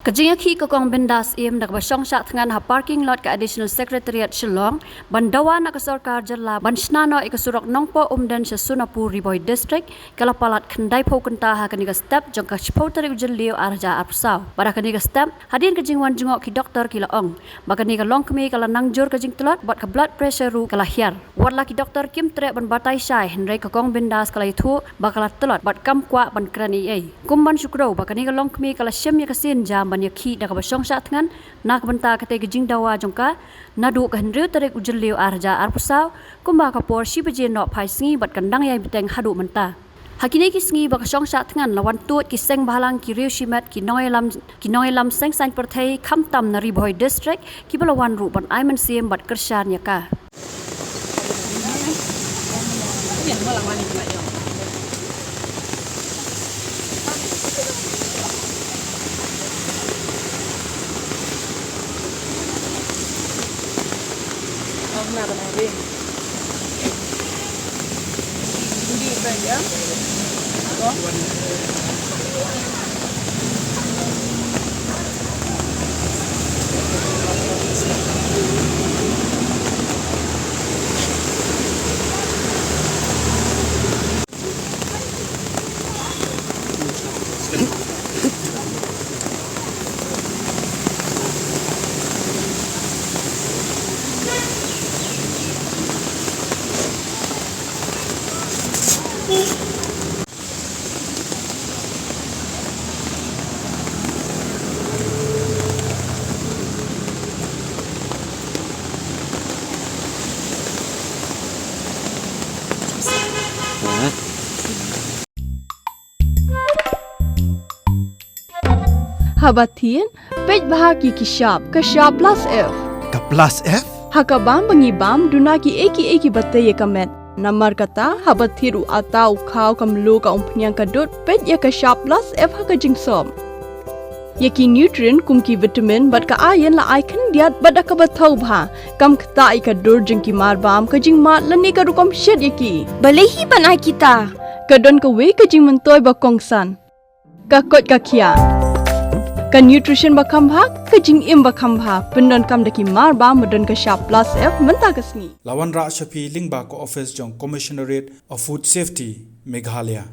Kajingaki kokong bindas im nak basong syak Thngan ha parking lot ka additional secretariat Shillong bandawa nak sarkar jalla bansnano ikasurok nongpo umdan sa Sunapur Riboy district kala Palat khandai pho Kynta ha kaniga step jong ka chpotari ujallio arja apsaw para kaniga step hadin kajingwan jungok ki doktor kila ong bakaniga Longkmie kala nangjur ka Jingtlot bat ka blood pressure ru kala Hiar warla ki doktor Kynta ban batai Shah henry kokong bindas kala itu bakala telot bat kam kwa ban krani ai kumban syukro bakaniga Longkmie kala syam ya kasin jam banyaki dak basong syak Thngan nak benta kate gejing dawa jongka nadu ka hendriu tarik ujallio arja arpusaw kumba ka por si beje no phai sngi bat kandang yai biteng hadu menta hakine ki sngi ba kasong syak Thngan lawan tut ki seng bahalang ki riu shimat ki noelam seng sain perthai khamtam na Riboy district ki balawan ru ban aiman sim bat kershan yaka Nah, benar Budi brand ya. Habatin, pej bahagi kishap plus F. Ka plus F? Hakabam bangibam dunaki eki batay kamet. Namar kata habatiru atau kau kamlu ka umpnyang kadut pej ya kishap plus F haka jingsom. Yaki nutrient kumki vitamin bat ka ayan la aikan diat bat ka batau bha kam kata ikadur jingki marbam ka jingmat lani ka rukom shed yaki. Balehi banai kita. Kadon ka we ka jing mentoy ba kongsan. Ka kot ka kia. Ka nutrition ba khambha ka jing im ba khambha pendon kam daki mar ba modon ka sharp plus F menta kasni Lawan ra shapi lingba ko office jong commissionerate of food safety Meghalaya